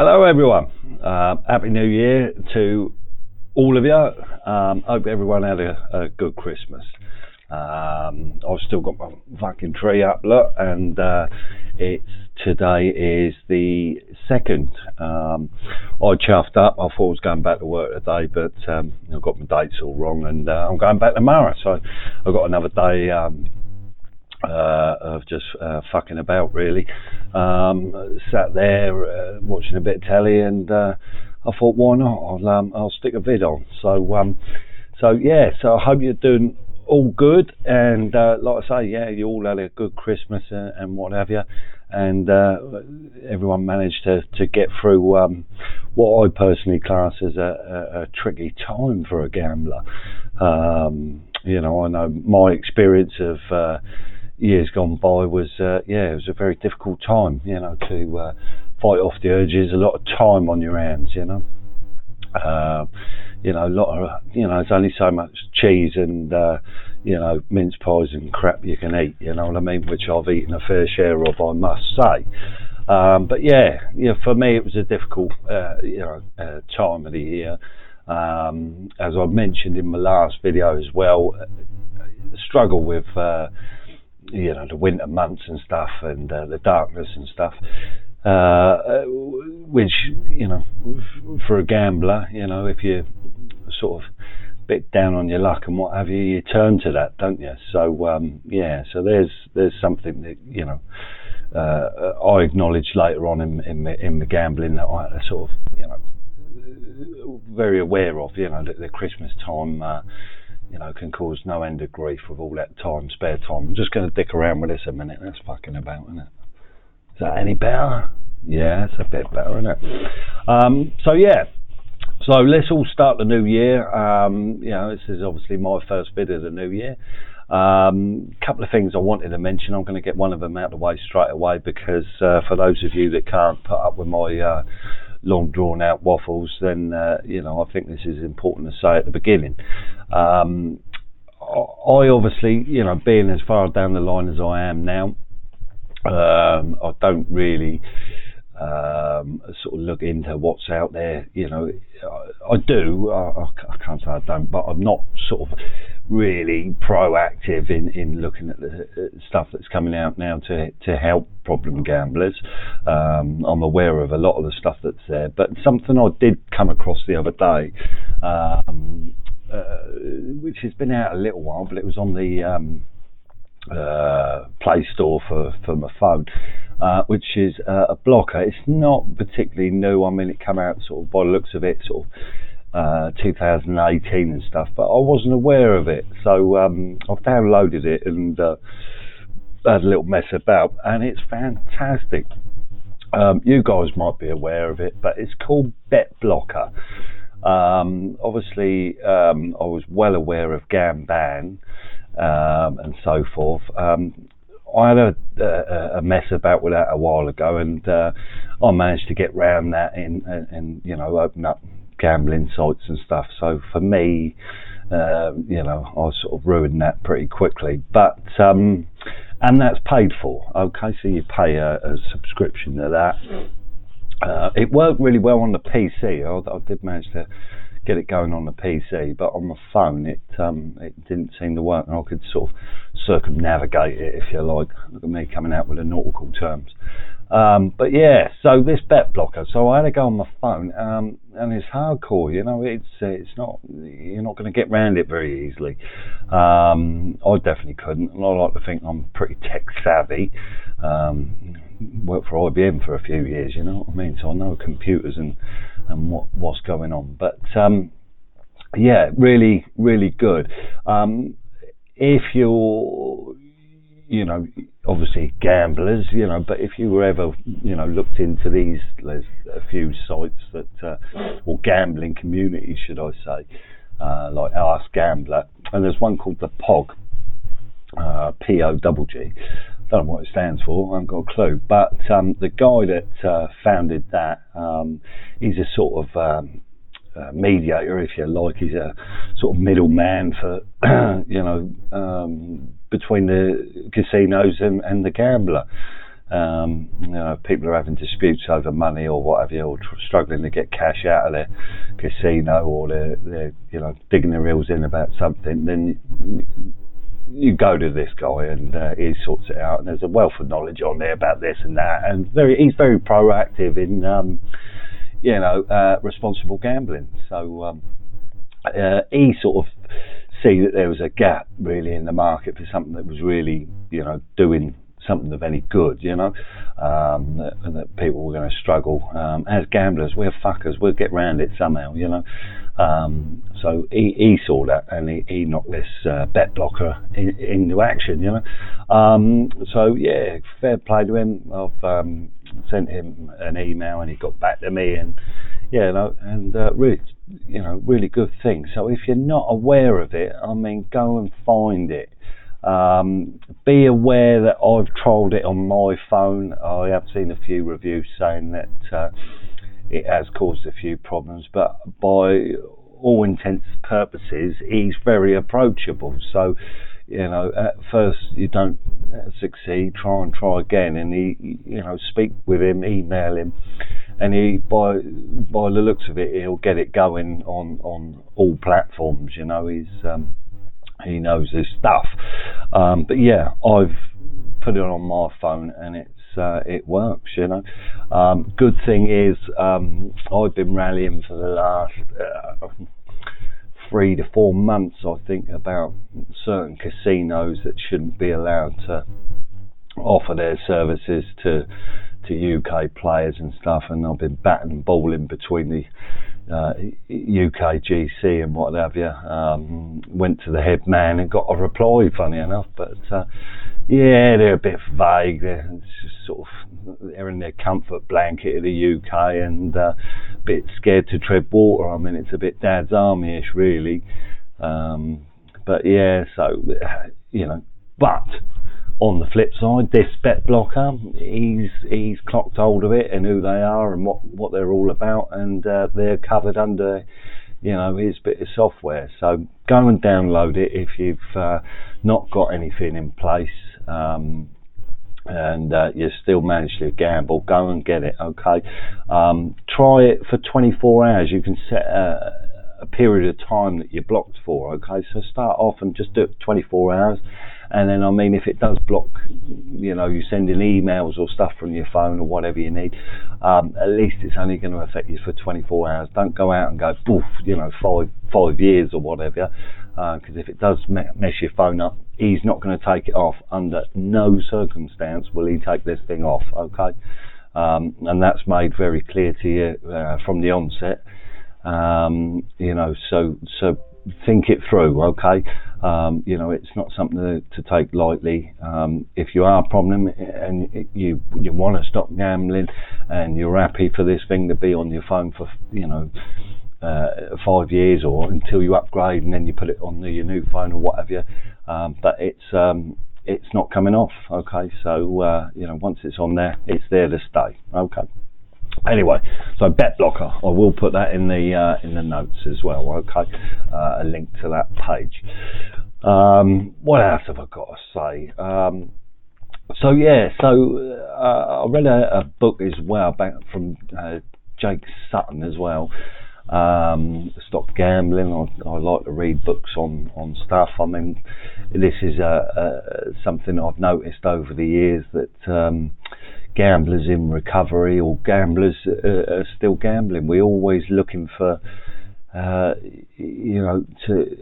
Hello everyone, Happy New Year to all of you. Hope everyone had a good Christmas. I've still got my fucking tree up, look, and today is the 2nd. I chuffed up, I thought I was going back to work today, but I've got my dates all wrong, and I'm going back tomorrow, so I've got another day of just fucking about, really. Sat there watching a bit of telly, and I thought, why not? I'll stick a vid on. So I hope you're doing all good, and like I say, you all had a good Christmas and what have you, and everyone managed to get through what I personally class as a tricky time for a gambler. I know my experience of years gone by was it was a very difficult time, to fight off the urges. A lot of time on your hands, a lot of, there's only so much cheese and mince pies and crap you can eat, you know what I mean, which I've eaten a fair share of, I must say. But for me it was a difficult time of the year. As I mentioned in my last video as well, struggle with the winter months and stuff, and the darkness and stuff, which, for a gambler, if you're sort of a bit down on your luck and what have you, you turn to that, don't you? So so there's something that I acknowledge later on in the gambling, that I sort of very aware of, that the Christmas time can cause no end of grief with all that spare time. I'm just going to dick around with this a minute. That's fucking about, isn't it? Is that any better? Yeah, it's a bit better, isn't it? So let's all start the new year. This is obviously my first bit of the new year. Couple of things I wanted to mention. I'm going to get one of them out of the way straight away, because for those of you that can't put up with my long drawn out waffles, then I think this is important to say at the beginning. I obviously, being as far down the line as I am now, I don't really sort of look into what's out there. I do. I can't say I don't, but I'm not sort of really proactive in looking at the stuff that's coming out now to help problem gamblers. I'm aware of a lot of the stuff that's there, but something I did come across the other day, which has been out a little while, but it was on the Play Store for my phone, which is a blocker. It's not particularly new. I mean, it came out sort of, by the looks of it, sort of 2018 and stuff, but I wasn't aware of it, so I've downloaded it and had a little mess about, and it's fantastic. You guys might be aware of it, but it's called Bet Blocker. Obviously, I was well aware of Gamban and so forth. I had a mess about with that a while ago, and I managed to get round that and open up gambling sites and stuff. So for me, I sort of ruined that pretty quickly. But and that's paid for. Okay, so you pay a subscription to that. It worked really well on the PC. I did manage to get it going on the PC, but on the phone it didn't seem to work, and I could sort of circumnavigate it, if you like. Look at me coming out with the nautical terms. But so this Bet Blocker, so I had to go on my phone, and it's hardcore, it's not, you're not going to get around it very easily. I definitely couldn't, and I like to think I'm pretty tech savvy. Worked for IBM for a few years, you know what I mean, so I know computers and what's going on. But really, really good. If you're, obviously gamblers, but if you were ever, looked into these, there's a few sites that, or gambling communities, should I say, like Ask Gambler, and there's one called the POG, POGG. Don't know what it stands for, I haven't got a clue, but the guy that founded that, he's a sort of mediator, if you like. He's a sort of middleman for between the casinos and the gambler, People are having disputes over money or whatever, or struggling to get cash out of their casino, or they're digging their heels in about something. Then you go to this guy and he sorts it out. And there's a wealth of knowledge on there about this and that, and he's very proactive in responsible gambling. So he sort of see that there was a gap really in the market for something that was really doing something of any good, that people were going to struggle. As gamblers, we're fuckers, we'll get round it somehow, so he saw that, and he knocked this bet blocker into action, so yeah, fair play to him. I've sent him an email and he got back to me, and really good thing. So if you're not aware of it, go and find it. Be aware that I've trialled it on my phone. I have seen a few reviews saying that it has caused a few problems, but by all intents and purposes, he's very approachable. So, at first you don't succeed, try again, and speak with him, email him, and he, by the looks of it, he'll get it going on all platforms. He knows his stuff. But yeah, I've put it on my phone and it works. Good thing is I've been rallying for the last 3 to 4 months, I think, about certain casinos that shouldn't be allowed to offer their services to UK players and stuff, and I've been batting and balling between the UK GC and what have you. Went to the head man and got a reply, funny enough, but they're a bit vague. They're just sort of, they're in their comfort blanket of the UK and a bit scared to tread water. It's a bit Dad's Army-ish really, but yeah, so but on the flip side, this bet blocker, he's clocked hold of it and who they are and what they're all about, and they're covered under his bit of software. So go and download it if you've not got anything in place, and you still manage to gamble. Go and get it, okay? Try it for 24 hours. You can set a period of time that you're blocked for, okay? So start off and just do it 24 hours. And then, if it does block, you send in emails or stuff from your phone or whatever you need, at least it's only going to affect you for 24 hours. Don't go out and go, boof, 5 years or whatever, because if it does mess your phone up, he's not going to take it off. Under no circumstance will he take this thing off, okay? And that's made very clear to you from the onset. So think it through, okay? It's not something to take lightly. If you are a problem and you want to stop gambling and you're happy for this thing to be on your phone for 5 years or until you upgrade and then you put it on your new phone or whatever, but it's not coming off, okay? So once it's on there, it's there to stay, okay? Anyway, so bet blocker, I will put that in the notes as well, okay? A link to that page. What else have I got to say? I read a book as well from Jake Sutton as well. Stop Gambling. I like to read books on stuff. This is something I've noticed over the years, that gamblers in recovery or gamblers are still gambling. We're always looking for to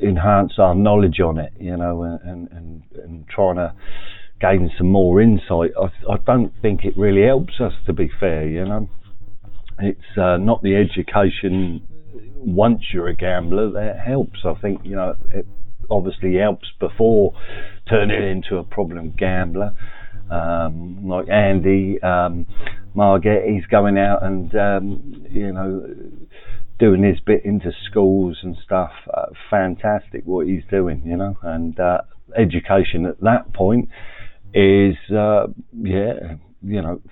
enhance our knowledge on it, and trying to gain some more insight. I don't think it really helps us, to be fair. It's not the education once you're a gambler that helps. I think it obviously helps before turning into a problem gambler. Like Andy Marget, he's going out and doing his bit into schools and stuff. Fantastic what he's doing, and education at that point is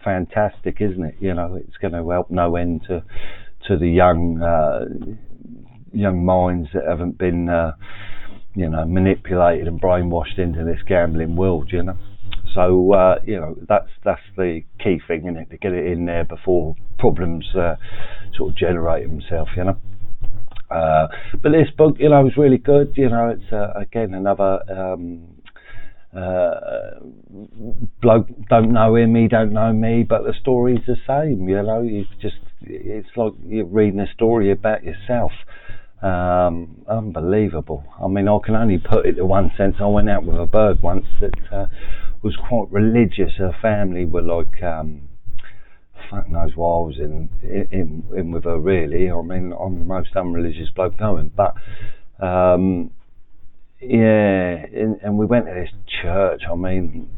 fantastic, isn't it? It's going to help no end to the young minds that haven't been manipulated and brainwashed into this gambling world, So that's the key thing, isn't it, to get it in there before problems sort of generate themselves. But this book, is really good. It's again another bloke, don't know him, he don't know me, but the story's the same. It's like you're reading a story about yourself. Unbelievable. I mean, I can only put it to one sense. I went out with a bird once that was quite religious. Her family were like, fuck knows why I was in with her, really. I mean, I'm the most unreligious bloke going, but and we went to this church. I mean,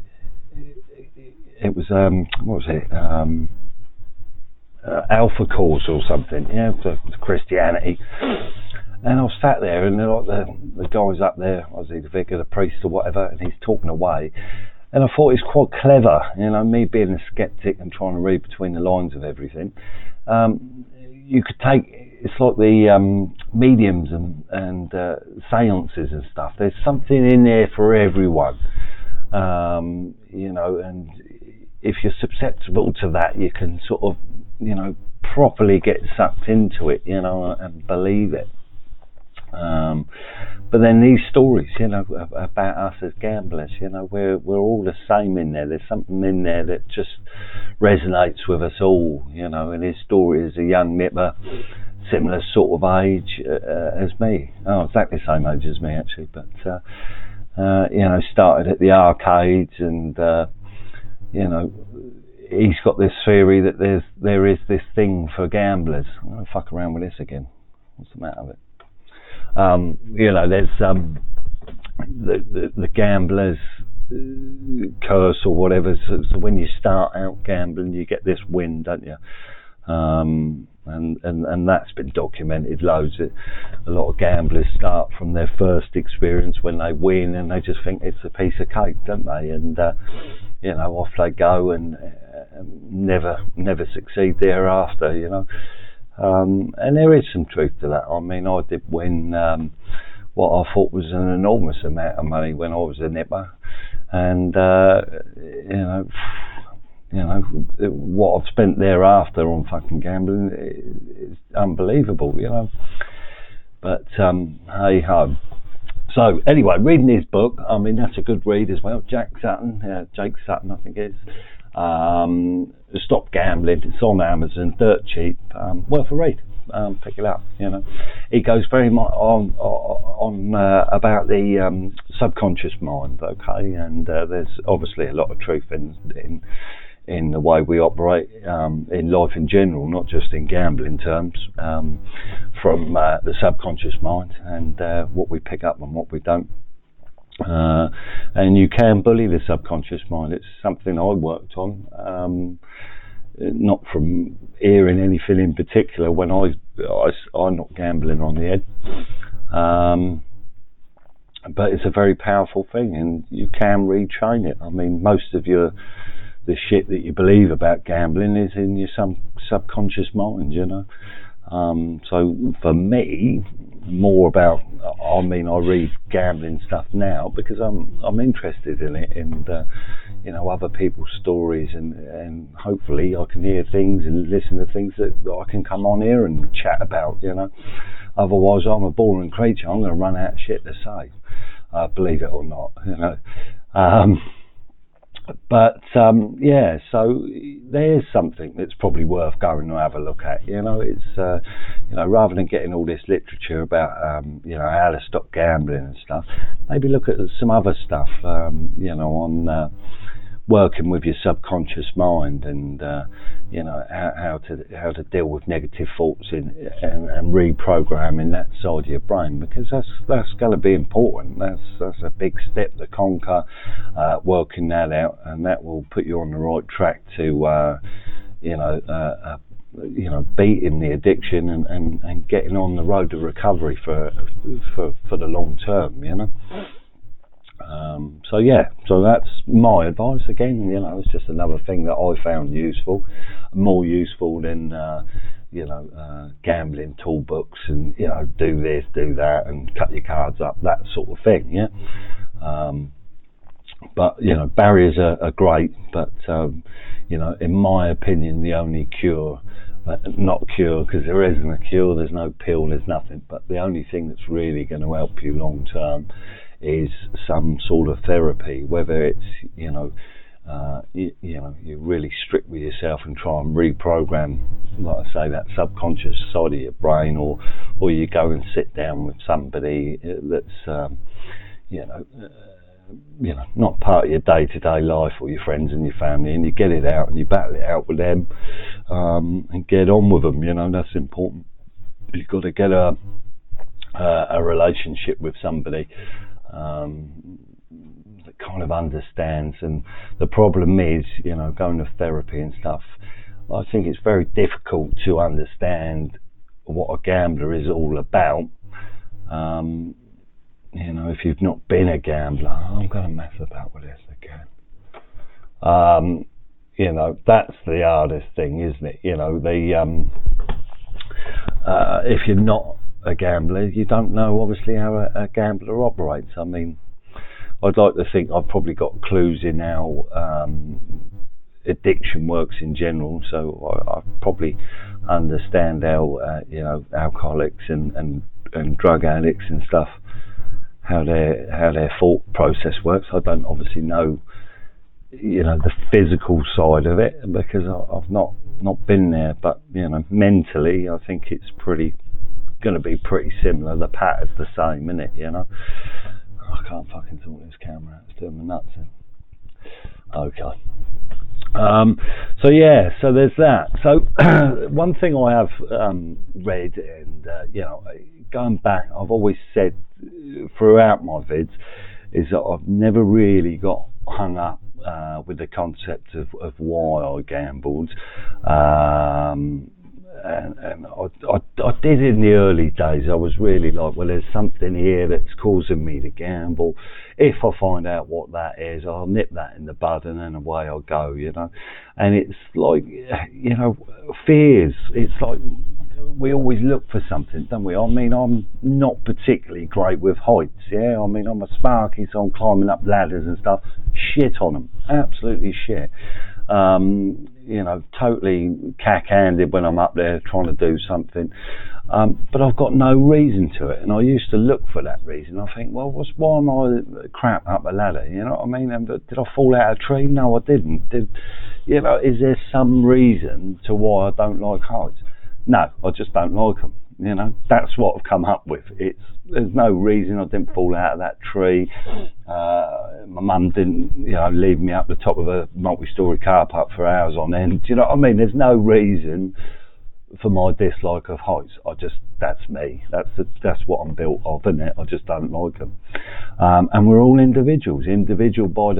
it was what was it? Alpha Course or something, for Christianity. And I was sat there, and like the guy's up there, obviously the vicar, the priest or whatever, and he's talking away. And I thought it's quite clever, me being a skeptic and trying to read between the lines of everything. You could take, it's like the mediums and seances and stuff. There's something in there for everyone, and if you're susceptible to that, you can sort of, properly get sucked into it, and believe it. But then these stories, about us as gamblers, we're all the same in there. There's something in there that just resonates with us all, and his story is a young nipper, similar sort of age as me. Oh, exactly the same age as me, actually, but, started at the arcades, and, he's got this theory that there is this thing for gamblers. I'm going to fuck around with this again. What's the matter with it? There's the gambler's curse or whatever. So when you start out gambling, you get this win, don't you? And that's been documented loads. A lot of gamblers start from their first experience when they win, and they just think it's a piece of cake, don't they? And off they go, and never succeed thereafter. And there is some truth to that. I mean, I did win what I thought was an enormous amount of money when I was a nipper, and what I've spent thereafter on fucking gambling is unbelievable, But hey ho. So anyway, reading his book, I mean, that's a good read as well. Jake Sutton, I think it is. Stop Gambling. It's on Amazon, dirt cheap, worth a read. Pick it up. He goes very much on about the subconscious mind. Okay, and there's obviously a lot of truth in the way we operate in life in general, not just in gambling terms, from the subconscious mind and what we pick up and what we don't. And you can bully the subconscious mind. It's something I worked on, not from hearing anything in particular when I'm not gambling on the head, but it's a very powerful thing, and you can retrain it. I mean, most of the shit that you believe about gambling is in your subconscious mind, so for me, more about, I read gambling stuff now because I'm interested in it, and other people's stories, and hopefully I can hear things and listen to things that I can come on here and chat about, Otherwise I'm a boring creature. I'm going to run out of shit to say, believe it or not, But so there's something that's probably worth going to have a look at. It's rather than getting all this literature about how to stop gambling and stuff, maybe look at some other stuff on working with your subconscious mind, and how to deal with negative thoughts and reprogramming that side of your brain, because that's going to be important. That's a big step to conquer, working that out, and that will put you on the right track to beating the addiction and getting on the road to recovery for the long term. So that's my advice. Again, it's just another thing that I found useful, more useful than gambling tool books and do this, do that, and cut your cards up, that sort of thing. But barriers are great, but in my opinion, the only cure, not cure because there isn't a cure, there's no pill, there's nothing, but the only thing that's really going to help you long term is some sort of therapy, whether it's you're really strict with yourself and try and reprogram, like I say, that subconscious side of your brain, or you go and sit down with somebody that's not part of your day-to-day life, or your friends and your family, and you get it out and you battle it out with them, and get on with them. That's important. You've got to get a relationship with somebody that kind of understands. And the problem is, going to therapy and stuff, I think it's very difficult to understand what a gambler is all about. If you've not been a gambler, I'm going to mess about with this again. That's the hardest thing, isn't it? If you're not a gambler, you don't know obviously how a gambler operates. I mean, I'd like to think I've probably got clues in how addiction works in general, so I probably understand how alcoholics and drug addicts and stuff, how their thought process works. I don't obviously know the physical side of it because I've not been there, but mentally I think it's going to be pretty similar. The pattern's the same, isn't it? I can't fucking sort this camera out, it's doing my nuts in. Okay. So there's that. So one thing I have read, and going back, I've always said throughout my vids is that I've never really got hung up with the concept of why I gambled, and I did in the early days. I was really like, well, there's something here that's causing me to gamble. If I find out what that is, I'll nip that in the bud and then away I'll go, And it's like, fears. It's like we always look for something, don't we? I mean, I'm not particularly great with heights, yeah? I mean, I'm a sparky, so I'm climbing up ladders and stuff. Shit on them. Absolutely shit. Totally cack-handed when I'm up there trying to do something. But I've got no reason to it. And I used to look for that reason. I think, well, why am I crap up a ladder? You know what I mean? And did I fall out of a tree? No, I didn't. Is there some reason to why I don't like heights? No, I just don't like them. That's what I've come up with. There's no reason I didn't fall out of that tree. My mum didn't, leave me up the top of a multi-storey car park for hours on end. Do you know what I mean? There's no reason for my dislike of heights. That's me. That's what I'm built of, isn't it? I just don't like them. And we're all individuals. Individual by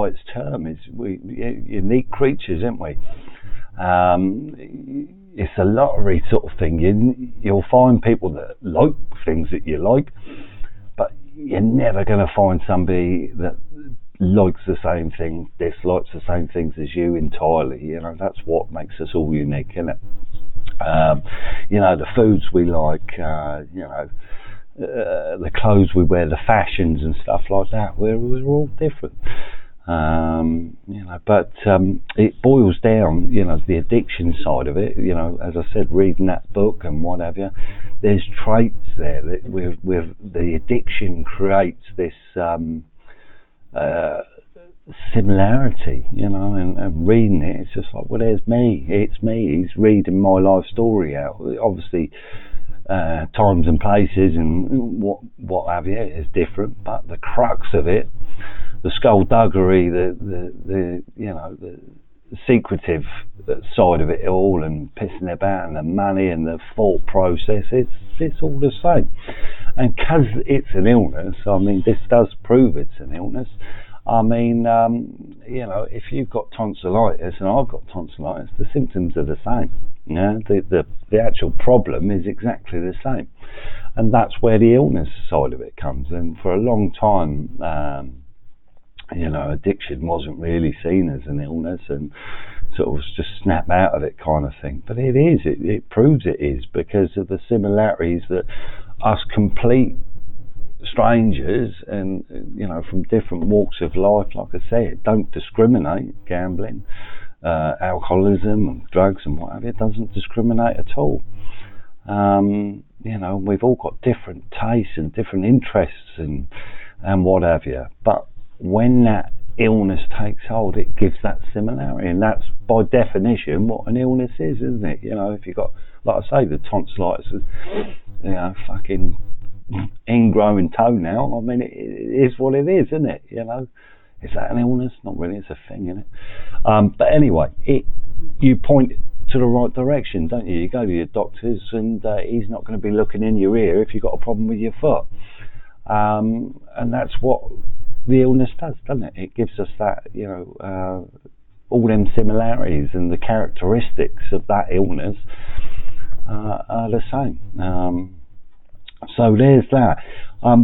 its term. We're unique creatures, aren't we? It's a lottery sort of thing. You'll find people that like things that you like, but you're never going to find somebody that likes the same thing, dislikes the same things as you entirely. That's what makes us all unique, isn't it? The foods we like, the clothes we wear, the fashions and stuff like that. We're all different. But it boils down, the addiction side of it. As I said, reading that book and what have you, there's traits there that with the addiction creates this similarity, and reading it, it's just like, well, there's me. It's me. He's reading my life story out. Obviously, times and places and what have you is different, but the crux of it, the skullduggery, the secretive side of it all, and pissing about, and the money and the thought process, it's all the same. And because it's an illness, I mean, this does prove it's an illness. I mean, if you've got tonsillitis and I've got tonsillitis, the symptoms are the same. The actual problem is exactly the same, and that's where the illness side of it comes. And for a long time, addiction wasn't really seen as an illness, and sort of just snap out of it kind of thing. But it is. It proves it is, because of the similarities that us complete strangers and from different walks of life. Like I said, don't discriminate. Gambling, alcoholism, and drugs and whatever, it doesn't discriminate at all. We've all got different tastes and different interests and what have you. But when that illness takes hold, it gives that similarity, and that's by definition what an illness is, isn't it? If you've got, like I say, the tonsillitis, fucking ingrowing toenail. I mean, it is what it is, isn't it? Is that an illness? Not really. It's a thing, isn't it? But anyway, you point to the right direction, don't you? You go to your doctors, and he's not going to be looking in your ear if you've got a problem with your foot. And that's what the illness does, doesn't it? It gives us that, all them similarities, and the characteristics of that illness are the same. So there's that.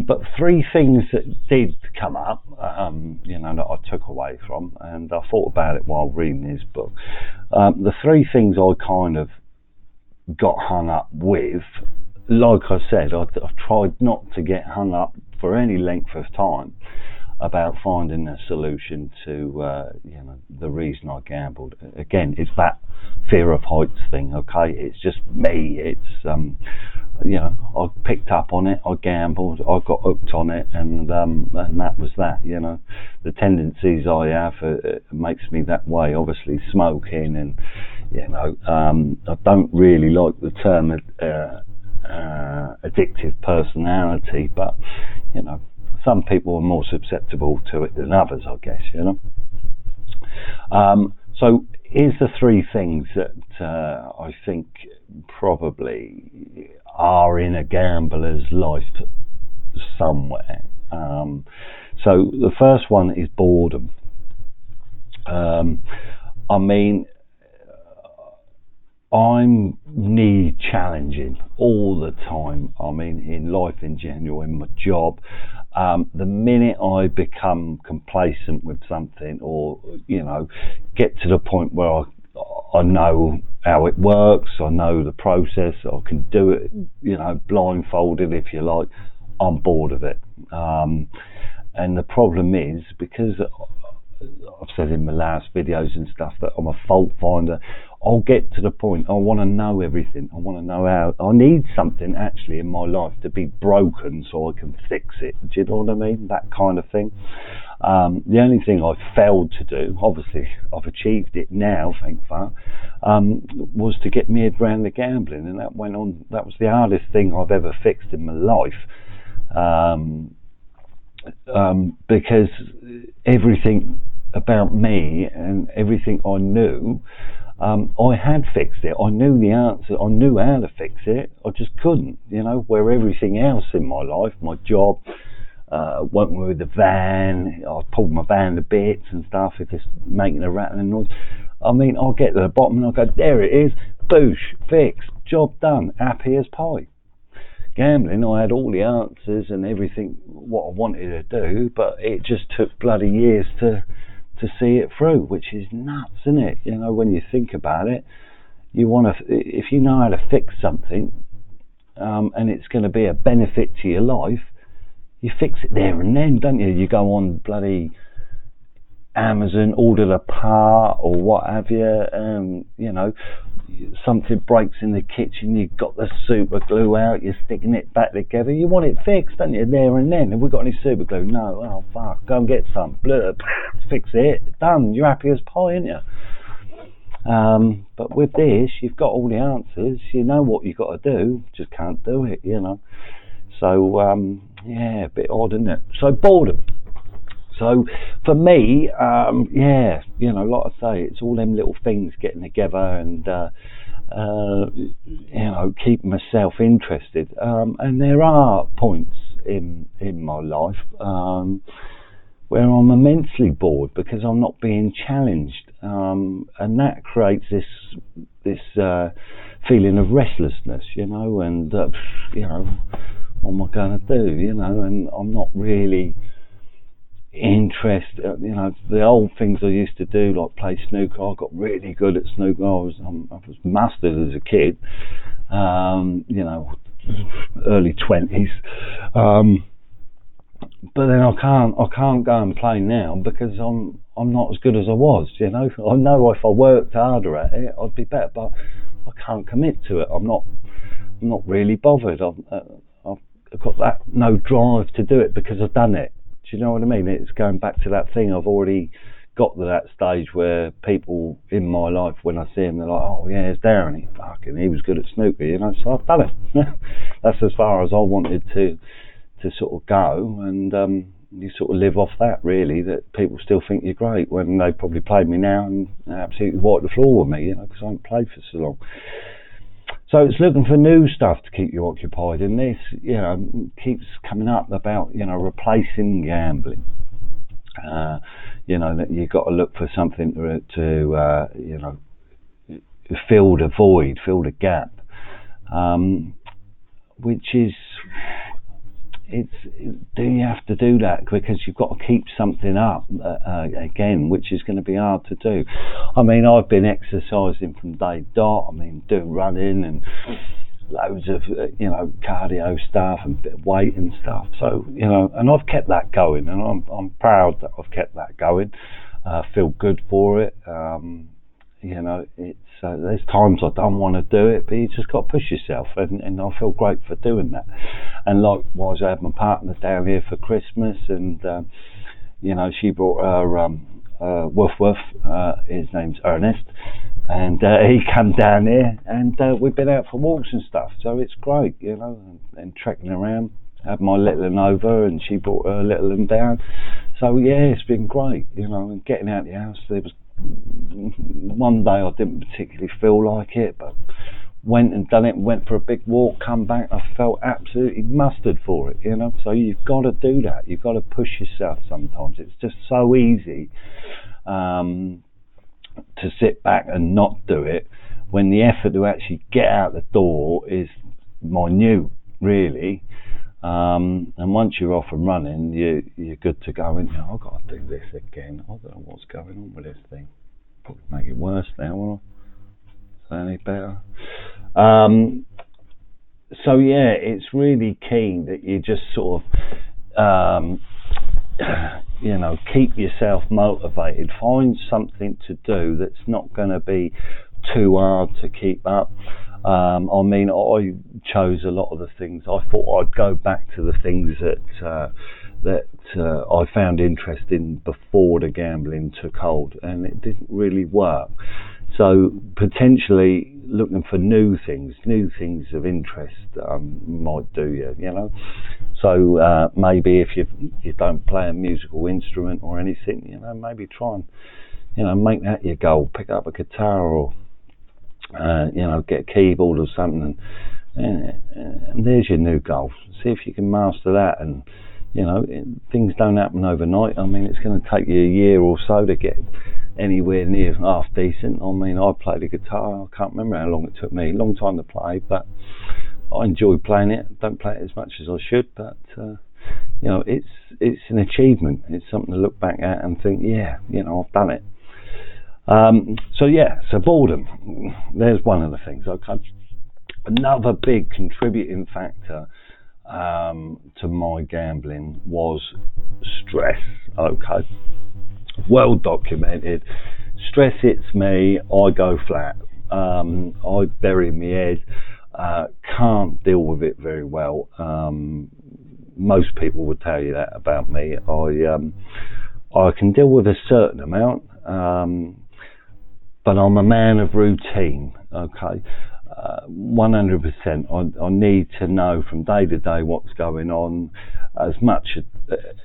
But three things that did come up, that I took away from, and I thought about it while reading this book. The three things I kind of got hung up with, like I said, I've tried not to get hung up for any length of time about finding a solution to the reason I gambled. Again, it's that fear of heights thing. Okay, it's just me. It's I picked up on it, I gambled, I got hooked on it, and that was that. The tendencies I have makes me that way. Obviously, smoking, and I don't really like the term addictive personality, but some people are more susceptible to it than others, I guess. So here's the three things that I think probably are in a gambler's life somewhere. So the first one is boredom. I need challenging all the time. In life in general, in my job. The minute I become complacent with something, or get to the point where I know how it works, I know the process, I can do it, blindfolded if you like, I'm bored of it. And the problem is, because I've said in my last videos and stuff that I'm a fault finder, I'll get to the point, I want to know everything. I want to know how. I need something actually in my life to be broken so I can fix it. Do you know what I mean? That kind of thing. The only thing I failed to do, obviously I've achieved it now, thank fuck, was to get my head around the gambling, and that went on. That was the hardest thing I've ever fixed in my life. Because everything about me and everything I knew, I had fixed it. I knew the answer. I knew how to fix it. I just couldn't, where everything else in my life, my job, working with the van, I pulled my van to bits and stuff if it's making a rattling noise. I'll get to the bottom and I'll go, there it is, boosh, fixed, job done, happy as pie. Gambling, I had all the answers and everything what I wanted to do, but it just took bloody years to see it through, which is nuts, isn't it? When you think about it, you want to, if you know how to fix something, and it's going to be a benefit to your life, you fix it there and then, don't you? You go on bloody Amazon, order the part or what have you. Something breaks in the kitchen, you've got the super glue out, you're sticking it back together, you want it fixed, don't you, there and then? Have we got any super glue? No. Oh fuck, go and get some. Blur, fix it, done, you're happy as pie, aren't you? But with this, you've got all the answers, you know what you've got to do, just can't do it, So a bit odd, isn't it? So boredom. So for me, like I say, it's all them little things getting together and keeping myself interested. And there are points in my life where I'm immensely bored because I'm not being challenged, and that creates this feeling of restlessness, and what am I going to do, and I'm not really interest, the old things I used to do, like play snooker. I got really good at snooker. I was mustard as a kid, early 20s, but then I can't go and play now because I'm not as good as I was. I know if I worked harder at it, I'd be better, but I can't commit to it. I'm not really bothered. I've got that no drive to do it because I've done it. Do you know what I mean? It's going back to that thing. I've already got to that stage where people in my life, when I see them, they're like, "Oh yeah, it's Darren. He was good at snooker," So I've done it. That's as far as I wanted to sort of go, and you sort of live off that, really. That people still think you're great when they probably played me now and absolutely wipe the floor with me, because I haven't played for so long. So it's looking for new stuff to keep you occupied, and this, keeps coming up about, replacing gambling. That you've got to look for something to fill the void, fill the gap, which is, do you have to do that? Because you've got to keep something up again, which is going to be hard to do. I mean, I've been exercising from day dot. I mean, doing running and loads of cardio stuff and bit of weight and stuff. So and I've kept that going, and I'm proud that I've kept that going. Feel good for it. It's there's times I don't want to do it, but you just got to push yourself, and I feel great for doing that. And likewise, I had my partner down here for Christmas, and she brought her woof woof. His name's Ernest, and he came down here, and we've been out for walks and stuff. So it's great, and trekking around. Had my little one over, and she brought her little one down. So yeah, it's been great, and getting out of the house. There was one day I didn't particularly feel like it, but went and done it, went for a big walk, come back, I felt absolutely mustard for it, So you've got to do that. You've got to push yourself sometimes. It's just so easy to sit back and not do it when the effort to actually get out the door is minute, really. And once you're off and running, you're good to go. And I've got to do this again. I don't know what's going on with this thing. Probably make it worse now, will I? Is that any better? So yeah, it's really key that you just sort of, keep yourself motivated. Find something to do that's not going to be too hard to keep up. I mean, I chose a lot of the things. I thought I'd go back to the things that I found interesting before the gambling took hold, and it didn't really work. So potentially looking for new things of interest might do you, So maybe if you don't play a musical instrument or anything, maybe try and make that your goal. Pick up a guitar or get a keyboard or something, and there's your new goal. See if you can master that, and things don't happen overnight. I mean, it's going to take you a year or so to get anywhere near half decent. I mean, I played the guitar, I can't remember how long it took me, a long time to play, but I enjoy playing it. Don't play it as much as I should, but it's an achievement. It's something to look back at and think, yeah, I've done it. So boredom, there's one of the things. Okay, another big contributing factor to my gambling was stress. Okay, well documented. Stress hits me, I go flat. I bury my head. Can't deal with it very well. Most people would tell you that about me. I can deal with a certain amount. But I'm a man of routine, okay? 100%. I need to know from day to day what's going on as much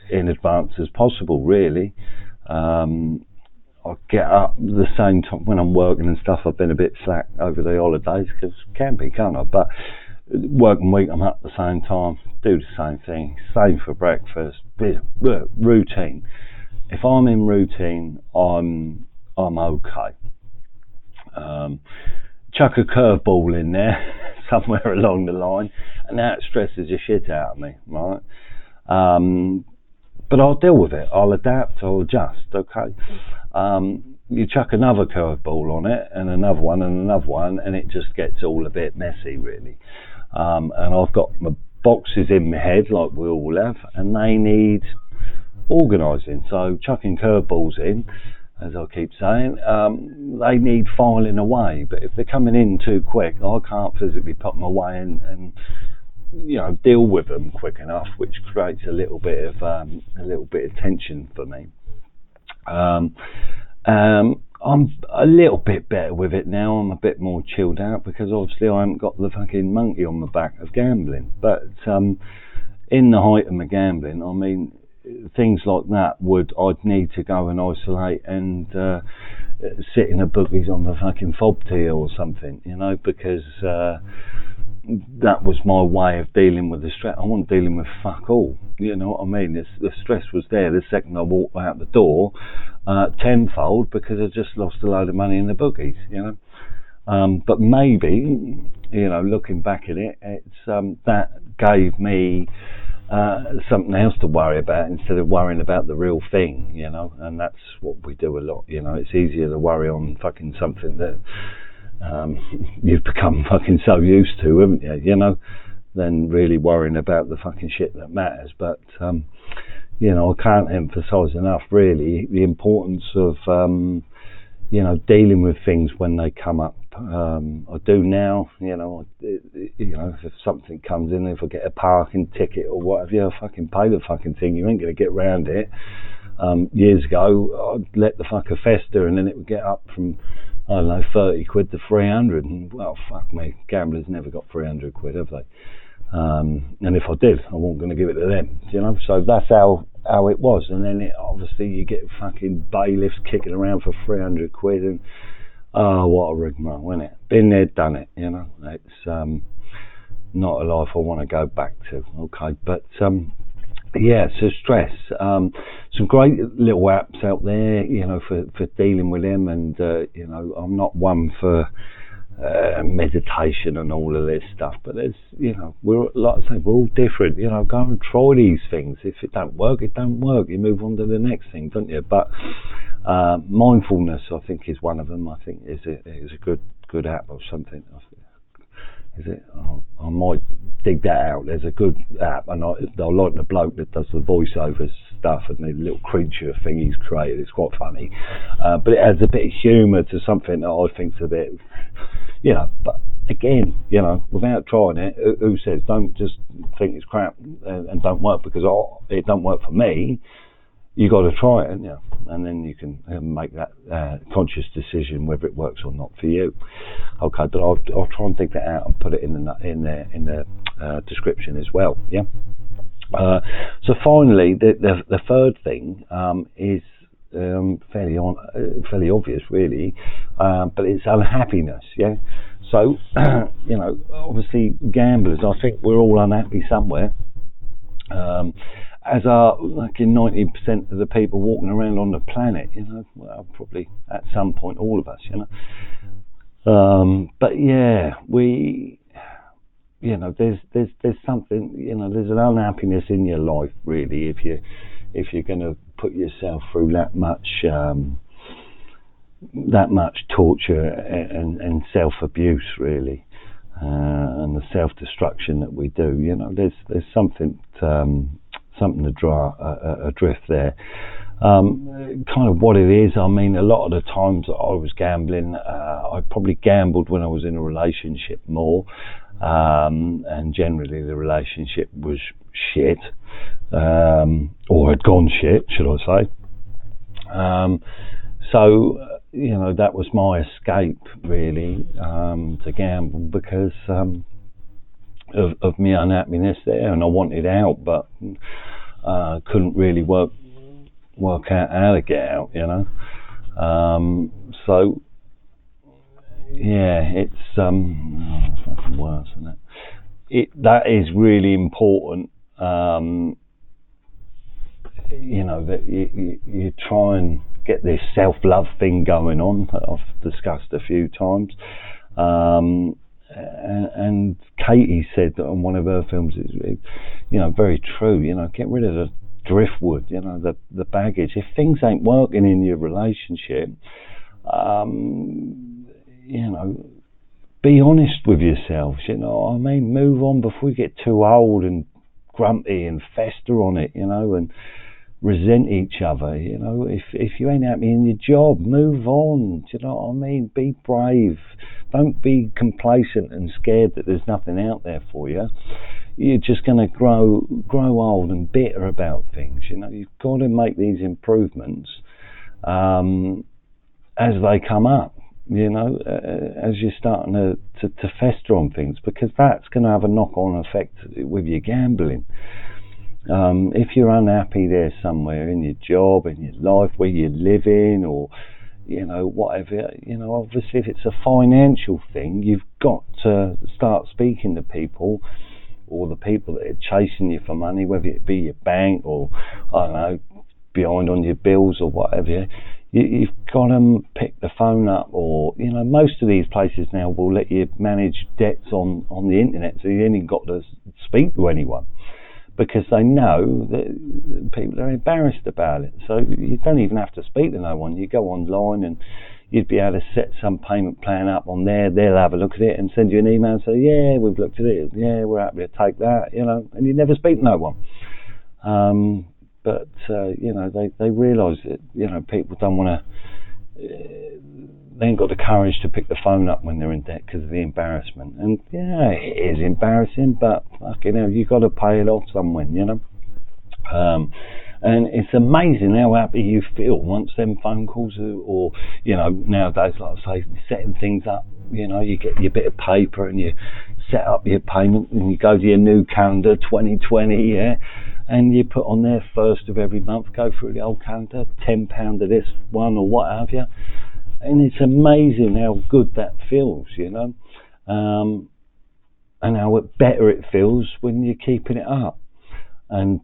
in advance as possible, really. I get up the same time when I'm working and stuff. I've been a bit slack over the holidays, because can be, can't I? But working week, I'm up at the same time, do the same thing, same for breakfast, routine. If I'm in routine, I'm okay. Chuck a curveball in there somewhere along the line, and that stresses the shit out of me, right? But I'll deal with it. I'll adapt. I'll adjust. Okay. You chuck another curveball on it, and another one, and it just gets all a bit messy, really. And I've got my boxes in my head like we all have, and they need organising. So chucking curveballs in, as I keep saying, they need filing away. But if they're coming in too quick, I can't physically put them away and deal with them quick enough, which creates a little bit of tension for me. I'm a little bit better with it now. I'm a bit more chilled out because obviously I haven't got the fucking monkey on my back of gambling. But in the height of my gambling, I mean, things like that I'd need to go and isolate and sit in a boogies on the fucking fob tee or something, because that was my way of dealing with the stress. I wasn't dealing with fuck all, you know what I mean? The stress was there the second I walked out the door, tenfold, because I just lost a load of money in the boogies, but maybe, looking back at it, it's that gave me something else to worry about instead of worrying about the real thing, and that's what we do a lot. It's easier to worry on fucking something that you've become fucking so used to, haven't you, than really worrying about the fucking shit that matters. But I can't emphasize enough really the importance of dealing with things when they come up. I do now, if something comes in, if I get a parking ticket or whatever, I fucking pay the fucking thing. You ain't going to get round it. Years ago, I'd let the fucker fester, and then it would get up from, I don't know, 30 quid to 300, and well, fuck me, gamblers never got 300 quid, have they? And if I did, I wasn't going to give it to them, so that's how it was. And then obviously you get fucking bailiffs kicking around for 300 quid, and what a rigmarole, isn't it? Been there, done it, it's not a life I want to go back to. Okay, but so stress, some great little apps out there, for dealing with them, and I'm not one for meditation and all of this stuff, but there's, we're, like I say, we're all different. Go and try these things. If it don't work, it don't work. You move on to the next thing, don't you? But mindfulness, I think, is one of them. I think is a good app or something. Is it? I might dig that out. There's a good app, and I like the bloke that does the voiceover stuff and the little creature thing he's created. It's quite funny, but it has a bit of humour to something that I think's a bit, But again, without trying it, who says? Don't just think it's crap and don't work because it don't work for me. You got to try it, and then you can make that conscious decision whether it works or not for you. Okay, but I'll try and dig that out and put it in the description as well. Yeah. So finally, the third thing is fairly obvious, really, but it's unhappiness. Yeah. So obviously, gamblers, I think we're all unhappy somewhere. As are like 90% of the people walking around on the planet, well, probably at some point all of us, but yeah, we, there's something, there's an unhappiness in your life, really, if you're going to put yourself through that much torture and self-abuse, really, and the self-destruction that we do. There's something to draw adrift there. Kind of what it is, I mean, a lot of the times that I was gambling, I probably gambled when I was in a relationship more, and generally the relationship was shit, or had gone shit, should I say. So that was my escape, really, to gamble, because of my unhappiness there, and I wanted out, but couldn't really work out how to get out, so yeah, it's fucking worse, isn't it? That is really important, that you try and get this self-love thing going on that I've discussed a few times, and Katie said that on one of her films, it's very true. Get rid of the driftwood, the baggage. If things ain't working in your relationship, be honest with yourselves, you know what I mean? Move on before you get too old and grumpy and fester on it, you know, and resent each other, you know. If you ain't happy in your job, move on, do you know what I mean? Be brave. Don't be complacent and scared that there's nothing out there for you. You're just going to grow old and bitter about things, you know. You've got to make these improvements as they come up, you know, as you're starting to fester on things, because that's going to have a knock-on effect with your gambling. If you're unhappy there somewhere in your job, in your life, where you're living, or, you know, whatever, you know, obviously if it's a financial thing, you've got to start speaking to people, or the people that are chasing you for money, whether it be your bank or, I don't know, behind on your bills or whatever. You've got to pick the phone up, or, you know, most of these places now will let you manage debts on the internet, so you ain't got to speak to anyone, because they know that people are embarrassed about it. So you don't even have to speak to no one. You go online and you'd be able to set some payment plan up on there. They'll have a look at it and send you an email and say, yeah, we've looked at it. Yeah, we're happy to take that, you know, and you never speak to no one. But you know, they realise that, you know, people don't want to, they ain't got the courage to pick the phone up when they're in debt because of the embarrassment. And yeah, it is embarrassing, but fucking hell, you've got to pay it off somewhere, you know. And it's amazing how happy you feel once them phone calls or, you know, nowadays, like I say, setting things up, you know, you get your bit of paper and you set up your payment and you go to your new calendar 2020, yeah, and you put on there first of every month, go through the old calendar, £10 of this one or what have you, and it's amazing how good that feels, you know, and how better it feels when you're keeping it up. And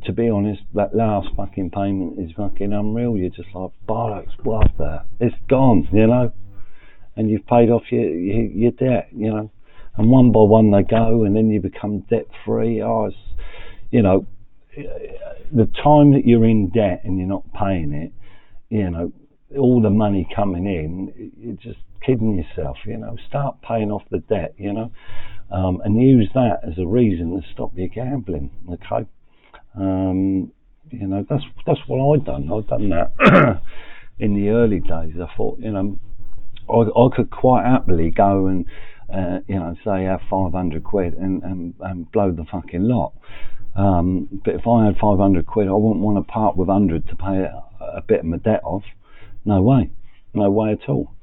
to be honest, that last fucking payment is fucking unreal. You're just like, bollocks, what the? It's gone, you know, and you've paid off your debt, you know, and one by one they go, and then you become debt free. Oh, it's, you know, the time that you're in debt and you're not paying it, you know, all the money coming in, you're just kidding yourself, you know. Start paying off the debt, you know, and use that as a reason to stop your gambling, okay? You know, that's what I'd done that in the early days. I thought, you know, I could quite happily go and you know, say have 500 quid and blow the fucking lot. But if I had 500 quid, I wouldn't want to part with 100 to pay a bit of my debt off. No way at all.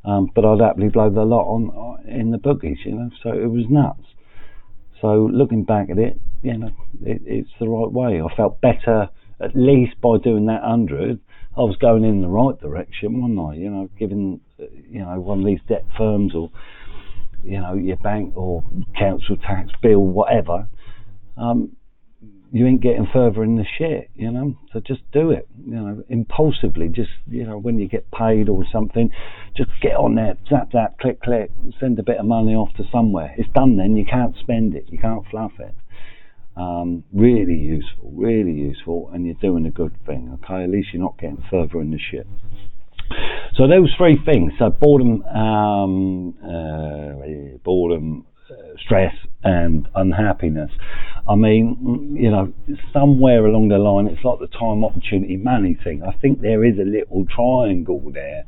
But I'd happily blow the lot on in the bookies, you know. So it was nuts. So looking back at it, you know, it's the right way. I felt better, at least by doing that 100. I was going in the right direction, wasn't I? You know, giving, you know, one of these debt firms or, you know, your bank or council tax bill, whatever, you ain't getting further in the shit, you know. So just do it, you know, impulsively. Just, you know, when you get paid or something, just get on there, zap, click, send a bit of money off to somewhere. It's done then. You can't spend it. You can't fluff it. Really useful, and you're doing a good thing, okay? At least you're not getting further in the shit. So those three things, so boredom, stress and unhappiness. I mean, you know, somewhere along the line, it's like the time, opportunity, money thing. I think there is a little triangle there.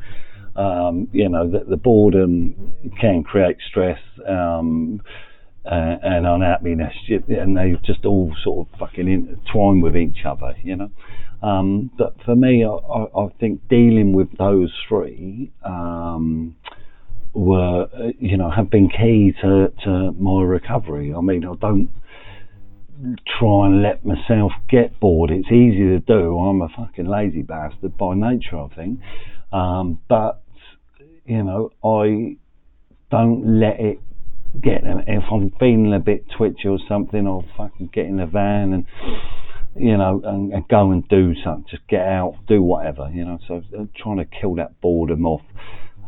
You know, that the boredom can create stress and unhappiness, and they just all sort of fucking intertwine with each other, you know. But for me, I think dealing with those three were, you know, have been key to my recovery. I mean, I don't try and let myself get bored. It's easy to do. I'm a fucking lazy bastard by nature, I think. But, you know, I don't let it get them. If I'm feeling a bit twitchy or something, I'll fucking get in the van and, you know, and go and do something. Just get out, do whatever, you know. So I'm trying to kill that boredom off.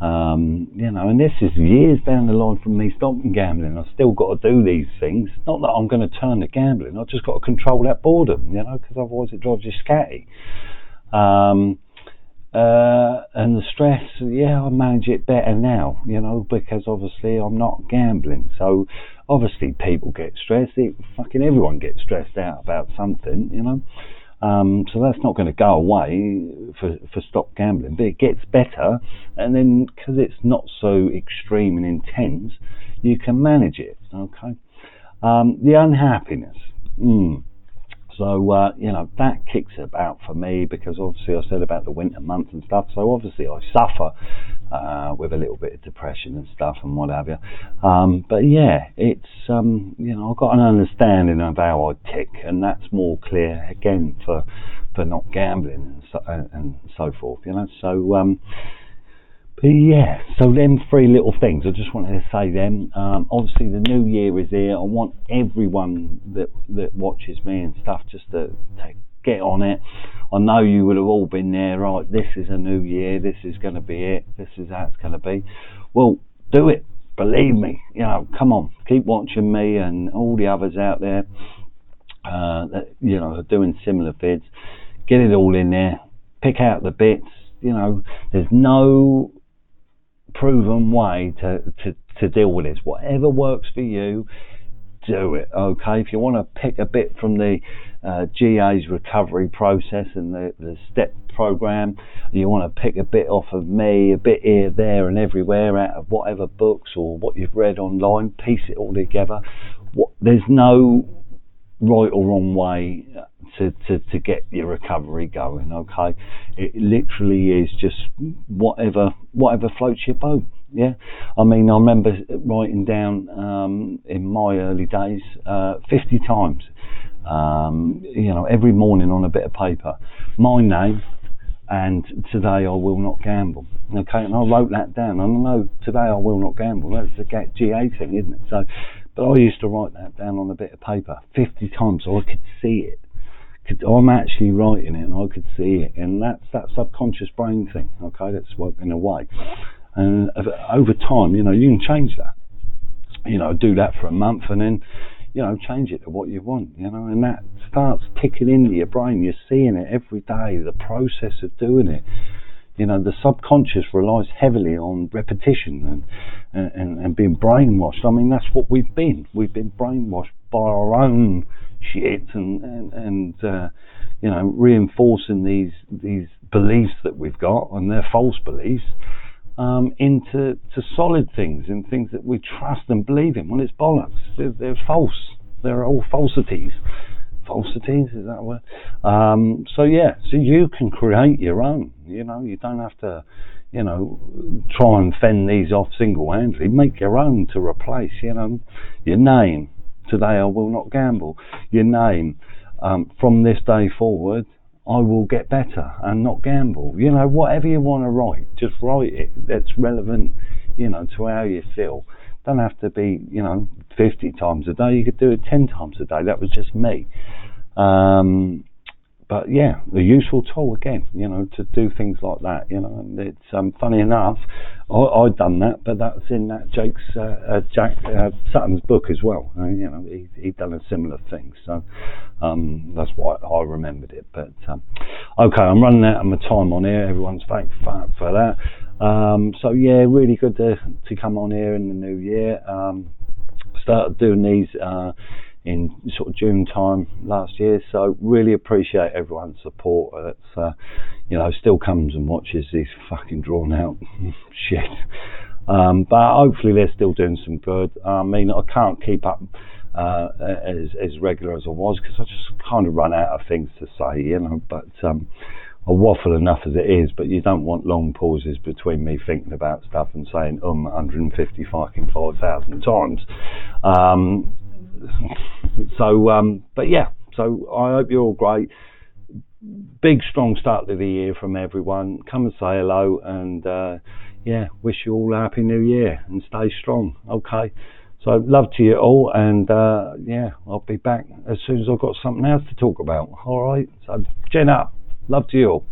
You know, and this is years down the line from me stopping gambling. I've still got to do these things. Not that I'm going to turn to gambling. I've just got to control that boredom, you know, because otherwise it drives you scatty. and the stress, yeah, I manage it better now, because obviously I'm not gambling. So obviously people get stressed. Fucking everyone gets stressed out about something. So that's not going to go away for stop gambling, but it gets better, and then because it's not so extreme and intense, you can manage it. Okay. The unhappiness. So, that kicks about for me, because obviously I said about the winter months and stuff. So obviously I suffer with a little bit of depression and stuff and what have you. But yeah, it's, I've got an understanding of how I tick, and that's more clear again for not gambling and so forth, So, but yeah, so them three little things, I just wanted to say them. Obviously the new year is here. I want everyone that watches me and stuff just to get on it. I know you would have all been there, right? This is a new year, this is going to be it, this is how it's going to be. Well, do it, believe me, come on, keep watching me and all the others out there that, are doing similar vids. Get it all in there, pick out the bits, there's no proven way to deal with this. Whatever works for you, do it. Okay, if you want to pick a bit from the GA's recovery process and the step program, you want to pick a bit off of me, a bit here, there and everywhere out of whatever books or what you've read online, piece it all together. There's no right or wrong way to get your recovery going. Okay, it literally is just whatever floats your boat. Yeah, I mean, I remember writing down in my early days 50 times, every morning on a bit of paper, my name and today I will not gamble. Okay, and I wrote that down. And I know today I will not gamble. That's a GA thing, isn't it? So, but I used to write that down on a bit of paper 50 times so I could see it. I'm actually writing it and I could see it, and that's that subconscious brain thing. Okay, that's working away. And over time, you can change that. Do that for a month and then, change it to what you want, and that starts ticking into your brain. You're seeing it every day, the process of doing it. The subconscious relies heavily on repetition and being brainwashed. I mean, that's what we've been. We've been brainwashed by our own shit and reinforcing these beliefs that we've got, and they're false beliefs, into solid things and things that we trust and believe in. Well, it's bollocks. They're false. They're all falsities. Falsities, is that a word? So you can create your own. You don't have to, try and fend these off single-handedly. Make your own to replace, your name. Today I will not gamble. Your name. From this day forward, I will get better and not gamble. Whatever you want to write, just write it. That's relevant, to how you feel. Don't have to be, 50 times a day. You could do it 10 times a day. That was just me. But yeah, a useful tool again, to do things like that, and it's funny enough, I'd done that, but that's in that Jack Sutton's book as well. He'd done a similar thing, so that's why I remembered it. But okay, I'm running out of my time on here. Everyone's thankful for that. So yeah, really good to come on here in the new year. Started doing these in sort of June time last year, so really appreciate everyone's support. It's still comes and watches these fucking drawn out shit, but hopefully they're still doing some good. I mean, I can't keep up as regular as I was, because I just kind of run out of things to say, but I waffle enough as it is, but you don't want long pauses between me thinking about stuff and saying 150 fucking 5,000 times. But yeah, so I hope you're all great. Big strong start to the year from everyone. Come and say hello, and wish you all a happy new year and stay strong. Okay, so love to you all, and I'll be back as soon as I've got something else to talk about. All right, so chin up, love to you all.